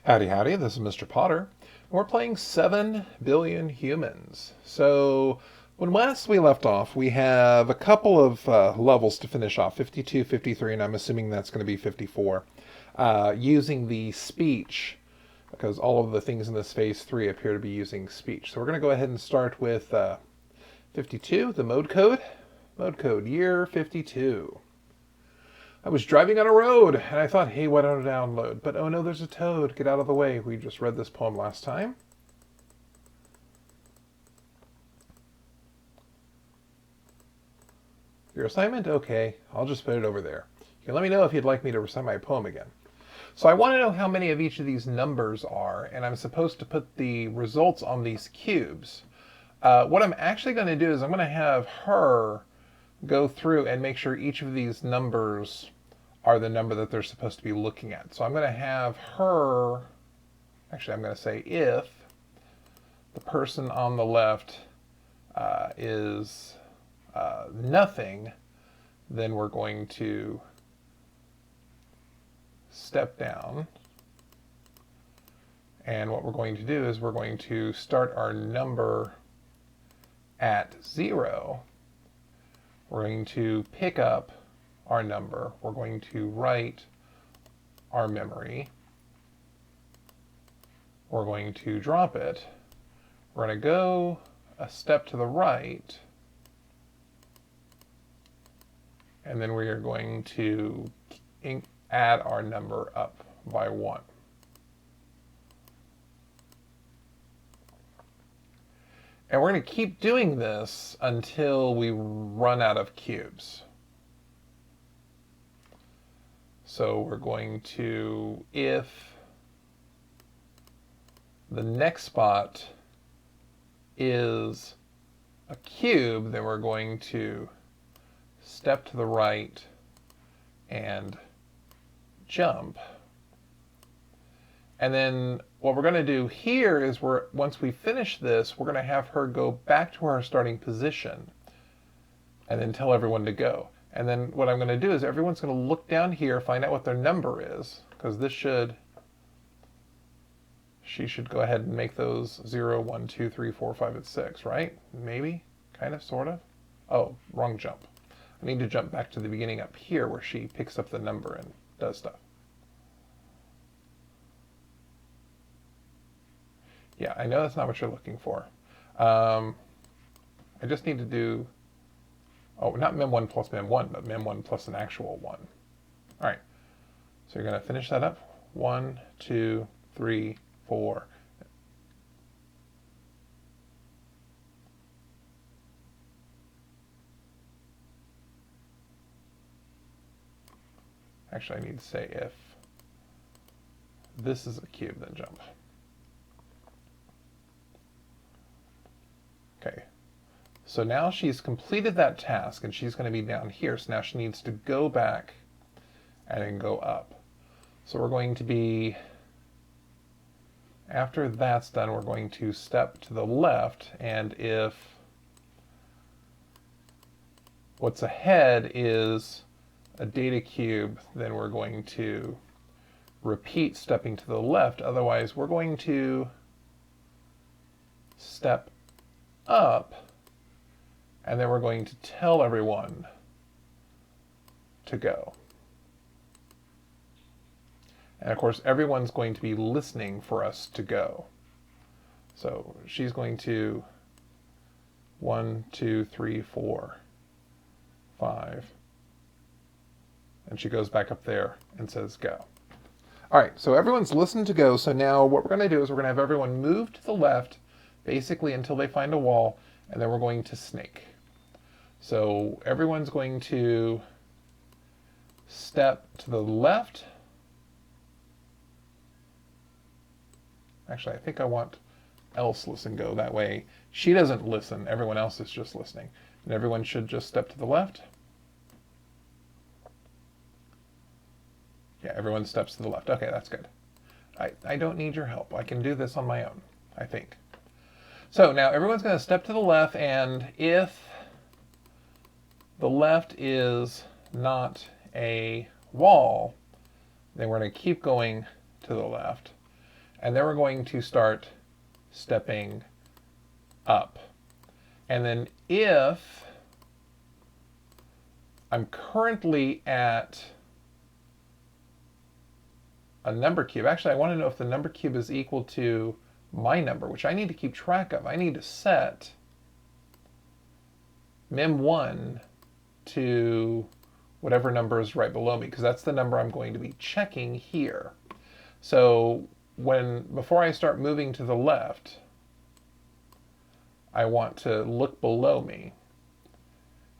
Howdy, howdy, this is Mr. Potter. We're playing 7 Billion Humans. So, when last we left off, we have a couple of levels to finish off 52, 53, and I'm assuming that's going to be 54. Using the speech, because all of the things in this phase 3 appear to be using speech. So, we're going to go ahead and start with 52, the mode code. Mode code, year 52. I was driving on a road, and I thought, hey, why don't I download? But oh no, there's a toad. Get out of the way. We just read this poem last time. Your assignment? Okay, I'll just put it over there. You can let me know if you'd like me to recite my poem again. So I want to know how many of each of these numbers are, and I'm supposed to put the results on these cubes. What I'm actually going to do is I'm going to have her go through and make sure each of these numbers are the number that they're supposed to be looking at. So I'm going to have her, actually I'm going to say if the person on the left is nothing, then we're going to step down. And what we're going to do is we're going to start our number at 0. We're going to pick up our number. We're going to write our memory. We're going to drop it. We're going to go a step to the right. And then we are going to add our number up by 1. And we're going to keep doing this until we run out of cubes. So we're going to, if the next spot is a cube, then we're going to step to the right and jump. And then what we're going to do here is once we finish this, we're going to have her go back to her starting position and then tell everyone to go. And then what I'm going to do is everyone's going to look down here, find out what their number is, because she should go ahead and make those 0, 1, 2, 3, 4, 5, and 6, right? Maybe? Kind of, sort of? Oh, wrong jump. I need to jump back to the beginning up here where she picks up the number and does stuff. Yeah, I know that's not what you're looking for. I just need to do, not mem1 plus mem1, but mem1 plus an actual 1. All right, so you're going to finish that up. 1, 2, 3, 4. Actually, I need to say if this is a cube, then jump. Okay, so now she's completed that task and she's going to be down here. So now she needs to go back and then go up. So we're going to be, after that's done, we're going to step to the left, and if what's ahead is a data cube, then we're going to repeat stepping to the left. Otherwise, we're going to step up, and then we're going to tell everyone to go. And of course, everyone's going to be listening for us to go. So she's going to 1, 2, 3, 4, 5, and she goes back up there and says go. All right, so everyone's listened to go. So now what we're going to do is we're going to have everyone move to the left, basically until they find a wall, and then we're going to snake. So everyone's going to step to the left. Actually, I think I want else listen go. That way she doesn't listen, everyone else is just listening. And everyone should just step to the left. Yeah, everyone steps to the left. Okay, that's good. I don't need your help. I can do this on my own, I think. So now everyone's going to step to the left, and if the left is not a wall, then we're going to keep going to the left. And then we're going to start stepping up. And then if I'm currently at a number cube, actually I want to know if the number cube is equal to my number, which I need to keep track of. I need to set mem1 to whatever number is right below me, because that's the number I'm going to be checking here. So before I start moving to the left, I want to look below me.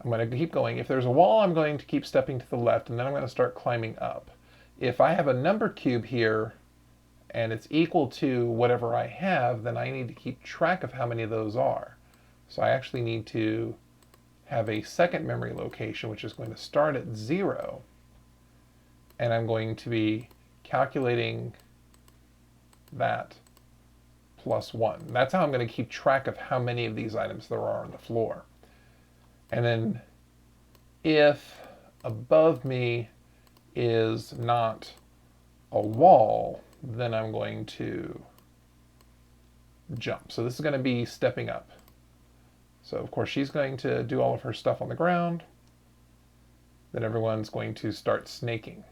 I'm going to keep going. If there's a wall, I'm going to keep stepping to the left, and then I'm going to start climbing up. If I have a number cube here, and it's equal to whatever I have, then I need to keep track of how many of those are. So I actually need to have a second memory location, which is going to start at 0. And I'm going to be calculating that plus 1. That's how I'm going to keep track of how many of these items there are on the floor. And then if above me is not a wall, then I'm going to jump. So this is going to be stepping up. So of course she's going to do all of her stuff on the ground. Then everyone's going to start snaking.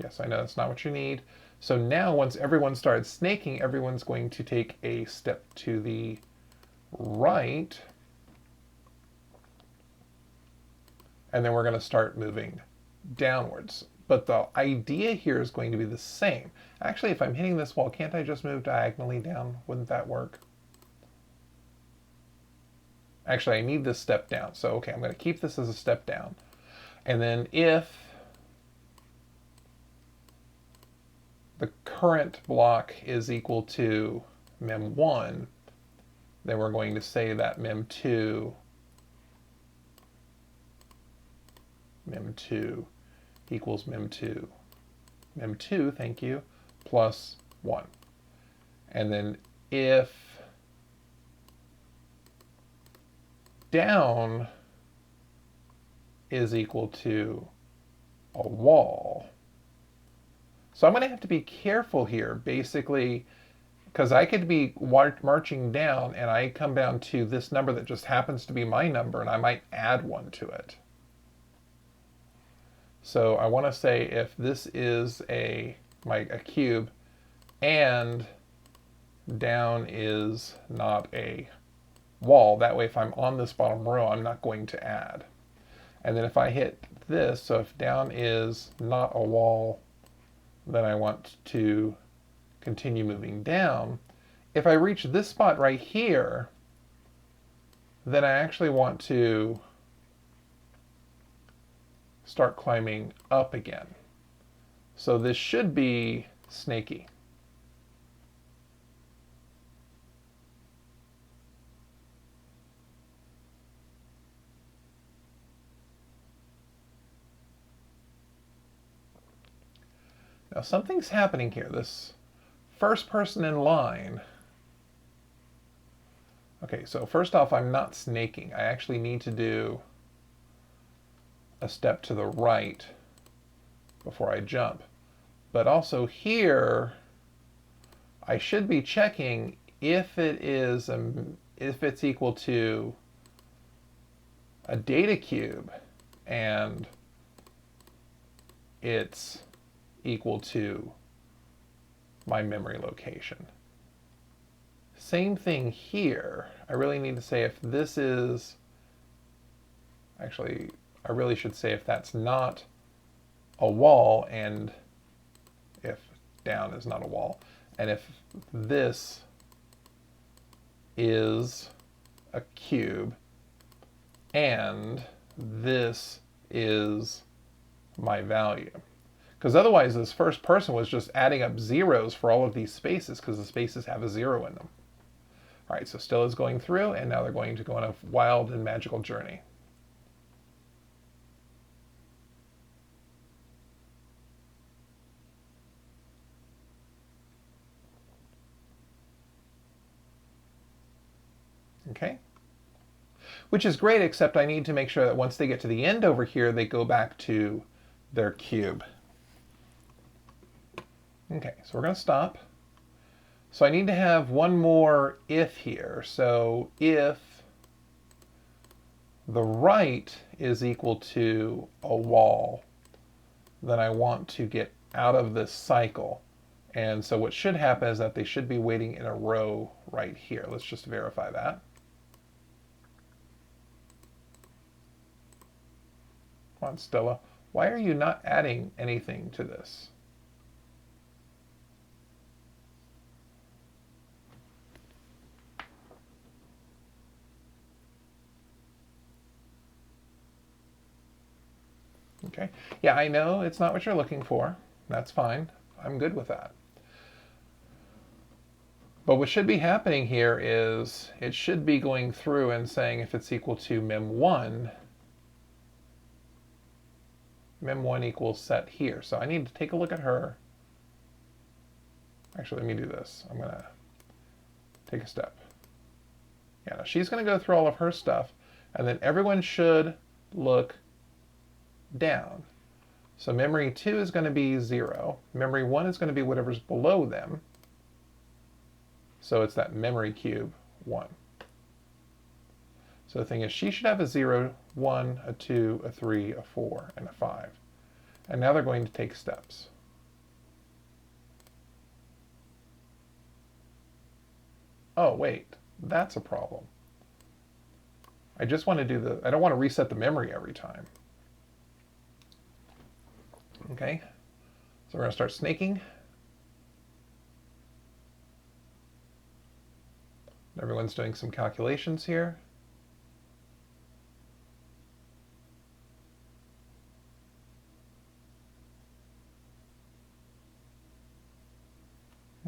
Yes, I know that's not what you need. So now once everyone starts snaking, everyone's going to take a step to the right. And then we're going to start moving downwards. But the idea here is going to be the same. Actually, if I'm hitting this wall, can't I just move diagonally down? Wouldn't that work? Actually, I need this step down. So, okay, I'm going to keep this as a step down. And then if the current block is equal to mem1, then we're going to say that mem2 equals mem2. Mem2, thank you, plus 1. And then if down is equal to a wall, so I'm going to have to be careful here, basically, because I could be marching down and I come down to this number that just happens to be my number, and I might add 1 to it. So I want to say if this is a cube and down is not a wall, that way if I'm on this bottom row, I'm not going to add. And then if I hit this, so if down is not a wall, then I want to continue moving down. If I reach this spot right here, then I actually want to start climbing up again. So this should be snaky. Now something's happening here. This first person in line. Okay, so first off, I'm not snaking. I actually need to do a step to the right before I jump. But also here, I should be checking if it's equal to a data cube and it's equal to my memory location. Same thing here. I really need to say if this is, actually, I really should say if that's not a wall and if down is not a wall. And if this is a cube and this is my value. Because otherwise this first person was just adding up zeros for all of these spaces because the spaces have a 0 in them. All right, so still is going through, and now they're going to go on a wild and magical journey. Okay, which is great, except I need to make sure that once they get to the end over here, they go back to their cube. Okay, so we're going to stop. So I need to have one more if here. So if the right is equal to a wall, then I want to get out of this cycle. And so what should happen is that they should be waiting in a row right here. Let's just verify that. Come on, Stella. Why are you not adding anything to this? Okay. Yeah, I know it's not what you're looking for. That's fine. I'm good with that. But what should be happening here is it should be going through and saying if it's equal to mem1, mem1 equals set here. So I need to take a look at her. Actually, let me do this. I'm going to take a step. Yeah, now she's going to go through all of her stuff, and then everyone should look down. So memory 2 is going to be 0. Memory 1 is going to be whatever's below them. So it's that memory cube 1. So the thing is, she should have a 0, 1, a 2, a 3, a 4, and a 5. And now they're going to take steps. Oh, wait, that's a problem. I just want to do I don't want to reset the memory every time. Okay, so we're going to start snaking. Everyone's doing some calculations here.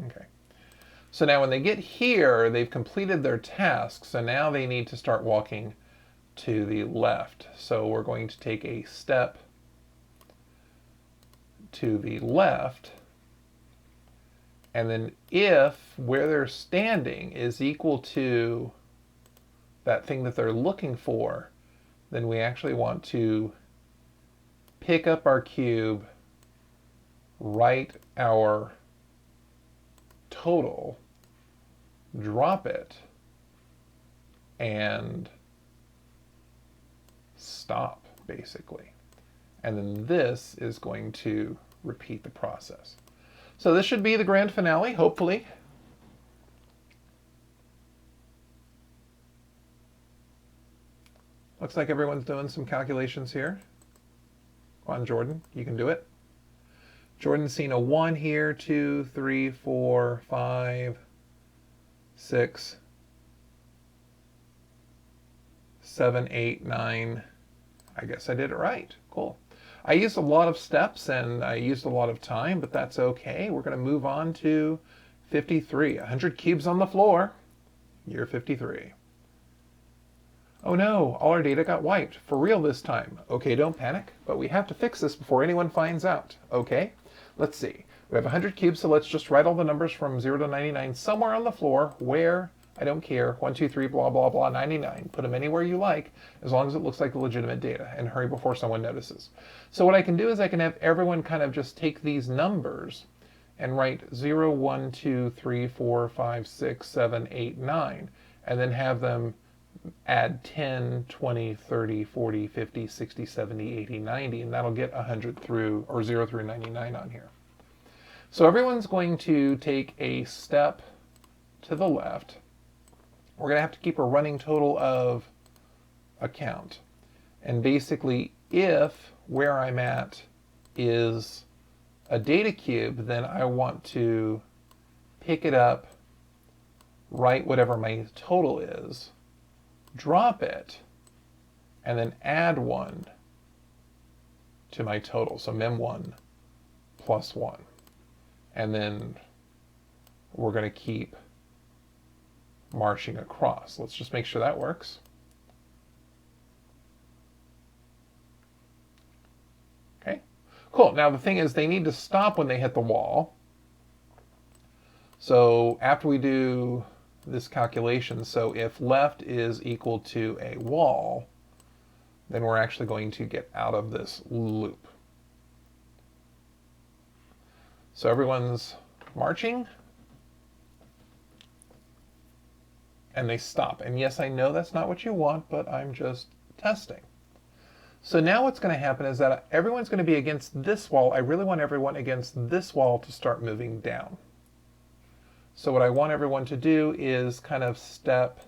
Okay. So now when they get here, they've completed their task, so now they need to start walking to the left. So we're going to take a step to the left, and then if where they're standing is equal to that thing that they're looking for, then we actually want to pick up our cube, write our total, drop it, and stop, basically. And then this is going to repeat the process. So this should be the grand finale, hopefully. Looks like everyone's doing some calculations here. Go on, Jordan, you can do it. Jordan's seen a 1 here, 2, 3, 4, 5, 6, 7, 8, 9. I guess I did it right. Cool. I used a lot of steps and I used a lot of time, but that's okay. We're going to move on to 53. 100 cubes on the floor. Year 53. Oh no, all our data got wiped. For real this time. Okay, don't panic, but we have to fix this before anyone finds out. Okay, let's see. We have 100 cubes, so let's just write all the numbers from 0 to 99 somewhere on the floor. Where? I don't care. 1, 2, 3, blah, blah, blah, 99. Put them anywhere you like, as long as it looks like legitimate data, and hurry before someone notices. So what I can do is I can have everyone kind of just take these numbers and write 0, 1, 2, 3, 4, 5, 6, 7, 8, 9, and then have them add 10, 20, 30, 40, 50, 60, 70, 80, 90, and that'll get 100 through, or 0 through 99 on here. So everyone's going to take a step to the left. We're going to have to keep a running total of a count. And basically, if where I'm at is a data cube, then I want to pick it up, write whatever my total is, drop it, and then add 1 to my total. So mem1 plus 1. And then we're going to keep marching across. Let's just make sure that works. Okay, cool. Now the thing is, they need to stop when they hit the wall. So after we do this calculation, so if left is equal to a wall, then we're actually going to get out of this loop. So everyone's marching, and they stop. And yes, I know that's not what you want, but I'm just testing. So now what's going to happen is that everyone's going to be against this wall. I really want everyone against this wall to start moving down. So what I want everyone to do is kind of step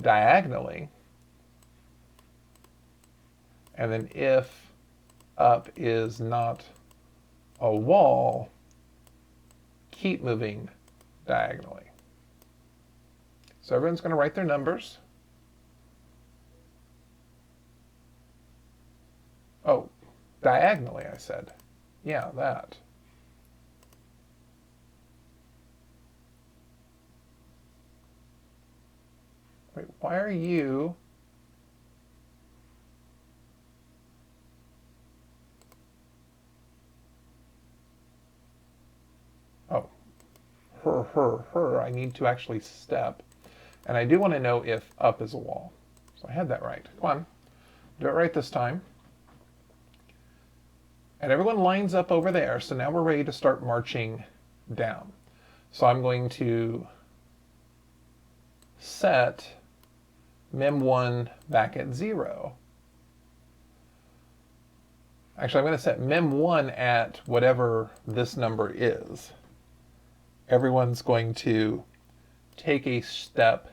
diagonally. And then if up is not a wall, keep moving diagonally. So everyone's going to write their numbers. Oh, diagonally, I said. Yeah, that. Wait, why are you... Oh, her. I need to actually step. And I do want to know if up is a wall. So I had that right. Come on. Do it right this time. And everyone lines up over there. So now we're ready to start marching down. So I'm going to set mem1 back at 0. Actually, I'm going to set mem1 at whatever this number is. Everyone's going to take a step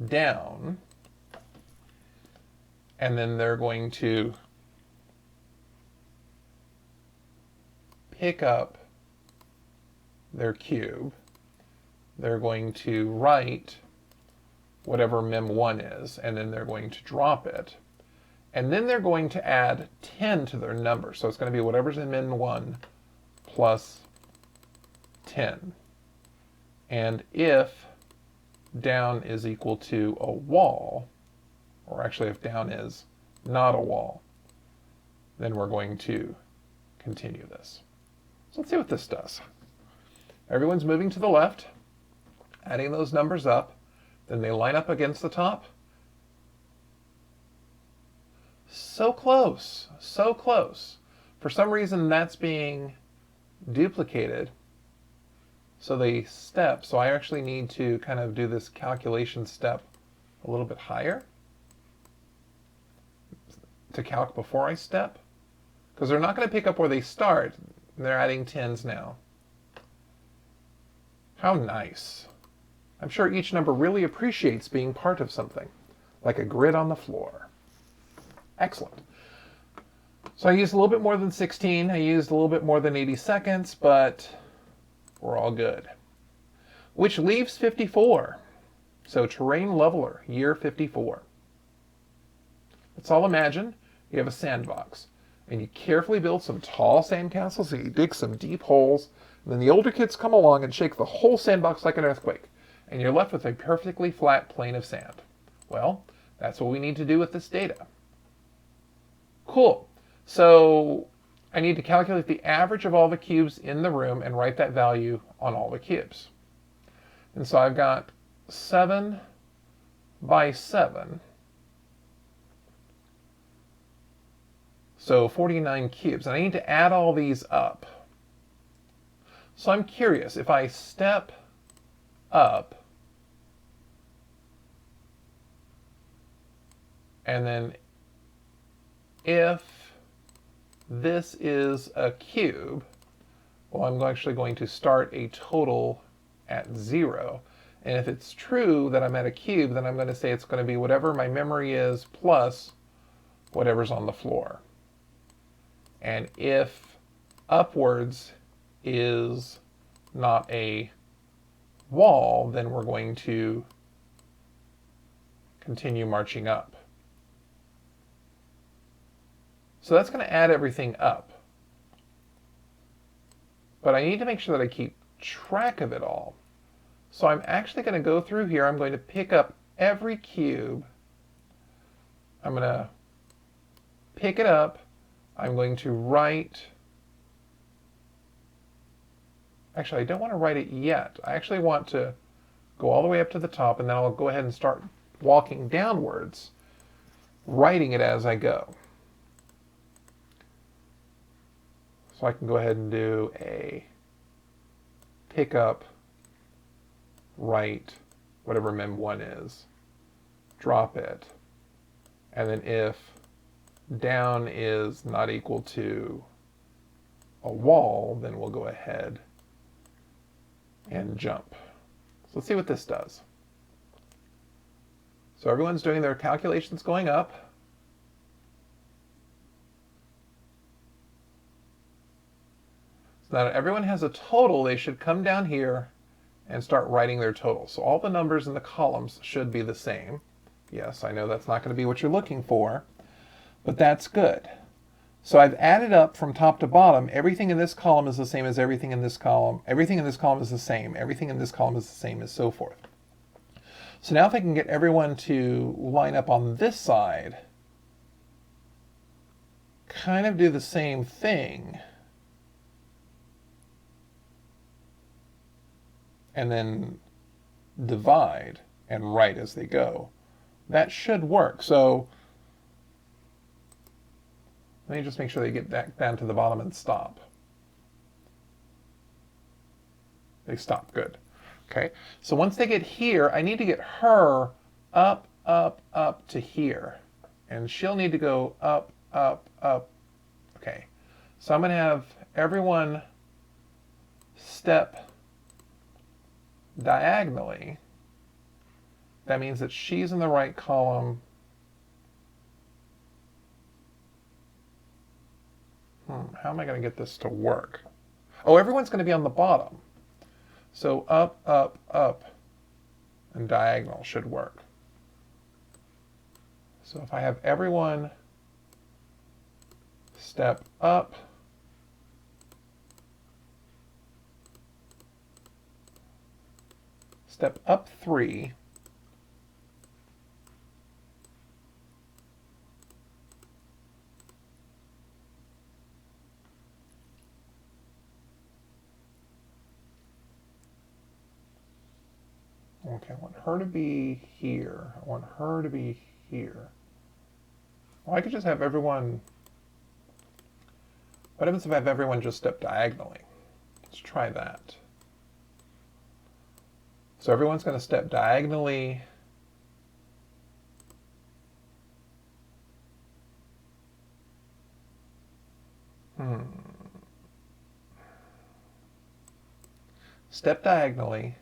down, and then they're going to pick up their cube. They're going to write whatever mem1 is, and then they're going to drop it. And then they're going to add 10 to their number. So it's going to be whatever's in mem1 plus 10. And if down is equal to a wall, or actually if down is not a wall, then we're going to continue this. So let's see what this does. Everyone's moving to the left, adding those numbers up, then they line up against the top. So close, so close. For some reason that's being duplicated. So they step, so I actually need to kind of do this calculation step a little bit higher to calc before I step, because they're not going to pick up where they start. They're adding 10s now. How nice. I'm sure each number really appreciates being part of something, like a grid on the floor. Excellent. So I used a little bit more than 16. I used a little bit more than 80 seconds, but we're all good. Which leaves 54. So terrain leveler, year 54. Let's all imagine you have a sandbox, and you carefully build some tall sandcastles, and you dig some deep holes, and then the older kids come along and shake the whole sandbox like an earthquake, and you're left with a perfectly flat plane of sand. Well, that's what we need to do with this data. Cool. So I need to calculate the average of all the cubes in the room and write that value on all the cubes. And so I've got 7 by 7. So 49 cubes. And I need to add all these up. So I'm curious, if I step up, and then if this is a cube, well, I'm actually going to start a total at 0. And if it's true that I'm at a cube, then I'm going to say it's going to be whatever my memory is plus whatever's on the floor. And if upwards is not a wall, then we're going to continue marching up. So that's going to add everything up. But I need to make sure that I keep track of it all. So I'm actually going to go through here. I'm going to pick up every cube. I'm going to pick it up. I'm going to write... Actually, I don't want to write it yet. I actually want to go all the way up to the top, and then I'll go ahead and start walking downwards, writing it as I go. So I can go ahead and do a pick up, write, whatever mem1 is, drop it, and then if down is not equal to a wall, then we'll go ahead and jump. So let's see what this does. So everyone's doing their calculations going up. So now that everyone has a total, they should come down here and start writing their total. So all the numbers in the columns should be the same. Yes, I know that's not going to be what you're looking for, but that's good. So I've added up from top to bottom. Everything in this column is the same as everything in this column. Everything in this column is the same. Everything in this column is the same, and so forth. So now if I can get everyone to line up on this side, kind of do the same thing, and then divide and write as they go, that should work. So let me just make sure they get back down to the bottom and stop. They stop, good. Okay, so once they get here, I need to get her up, up, up to here. And she'll need to go up, up, up. Okay, so I'm going to have everyone step diagonally. That means that she's in the right column. How am I going to get this to work? Oh, everyone's going to be on the bottom. So up, up, up, and diagonal should work. So if I have everyone step up, step up 3, okay, I want her to be here. I want her to be here. Well, I could just have everyone... What happens if I have everyone just step diagonally? Let's try that. So everyone's going to step diagonally. Step diagonally.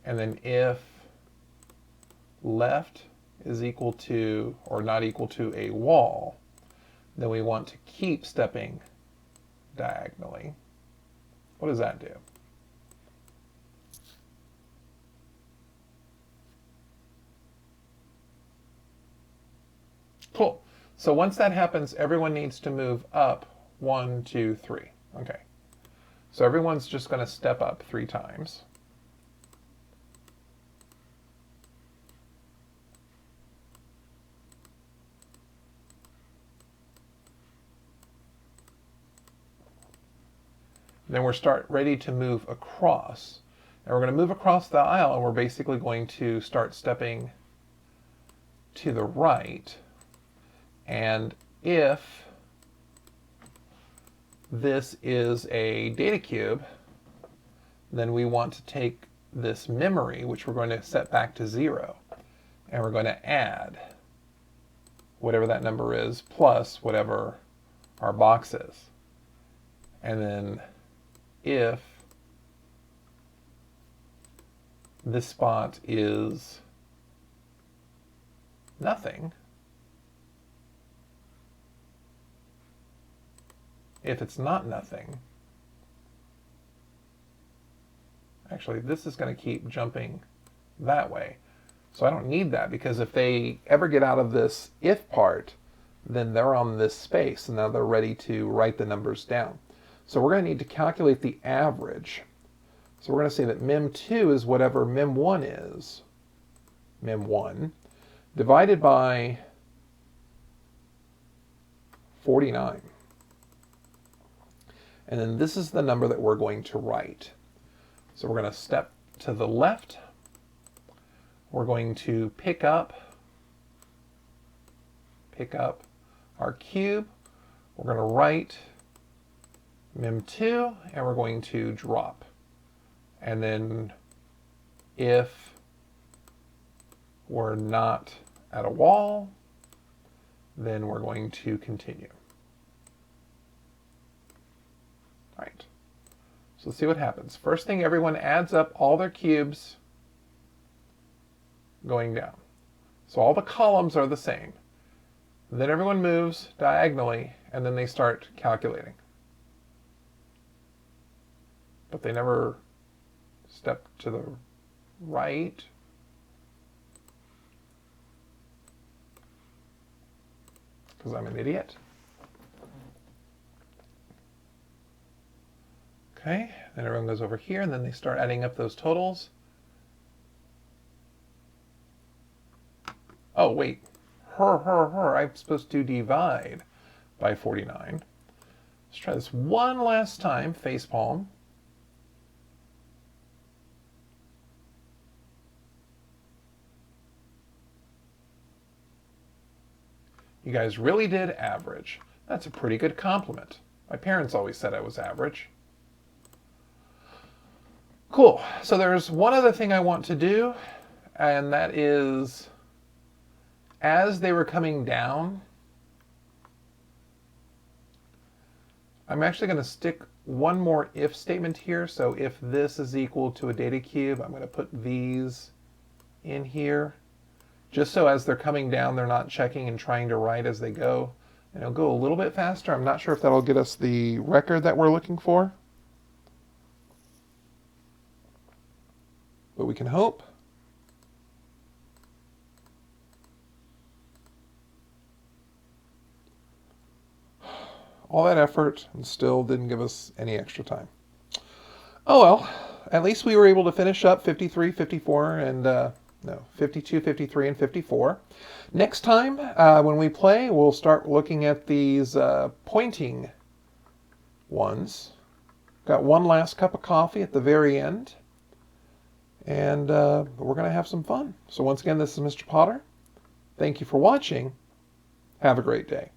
And then if left is equal to or not equal to a wall, then we want to keep stepping diagonally. What does that do? Cool. So once that happens, everyone needs to move up 1, 2, 3. Okay. So everyone's just going to step up 3 times. Then we're ready to move across. And we're going to move across the aisle, and we're basically going to start stepping to the right. And if this is a data cube, then we want to take this memory, which we're going to set back to 0, and we're going to add whatever that number is plus whatever our box is. And then if this spot is nothing, if it's not nothing, actually this is going to keep jumping that way. So I don't need that, because if they ever get out of this if part, then they're on this space, and now they're ready to write the numbers down. So we're going to need to calculate the average. So we're going to say that mem2 is whatever mem1 is, mem1, divided by 49. And then this is the number that we're going to write. So we're going to step to the left. We're going to pick up our cube. We're going to write mem2, and we're going to drop. And then if we're not at a wall, then we're going to continue. All right. So let's see what happens. First thing, everyone adds up all their cubes going down. So all the columns are the same. Then everyone moves diagonally, and then they start calculating. But they never step to the right. Because I'm an idiot. Okay, then everyone goes over here, and then they start adding up those totals. Oh, wait. I'm supposed to divide by 49. Let's try this one last time, facepalm. You guys really did average. That's a pretty good compliment. My parents always said I was average. Cool. So there's one other thing I want to do, and that is, as they were coming down, I'm actually going to stick one more if statement here. So if this is equal to a data cube, I'm going to put these in here. Just so as they're coming down, they're not checking and trying to write as they go. And it'll go a little bit faster. I'm not sure if that'll get us the record that we're looking for. But we can hope. All that effort and still didn't give us any extra time. Oh well, at least we were able to finish up 53, 54, and no, 52, 53, and 54. Next time, when we play, we'll start looking at these pointing ones. Got one last cup of coffee at the very end. And we're going to have some fun. So once again, this is Mr. Potter. Thank you for watching. Have a great day.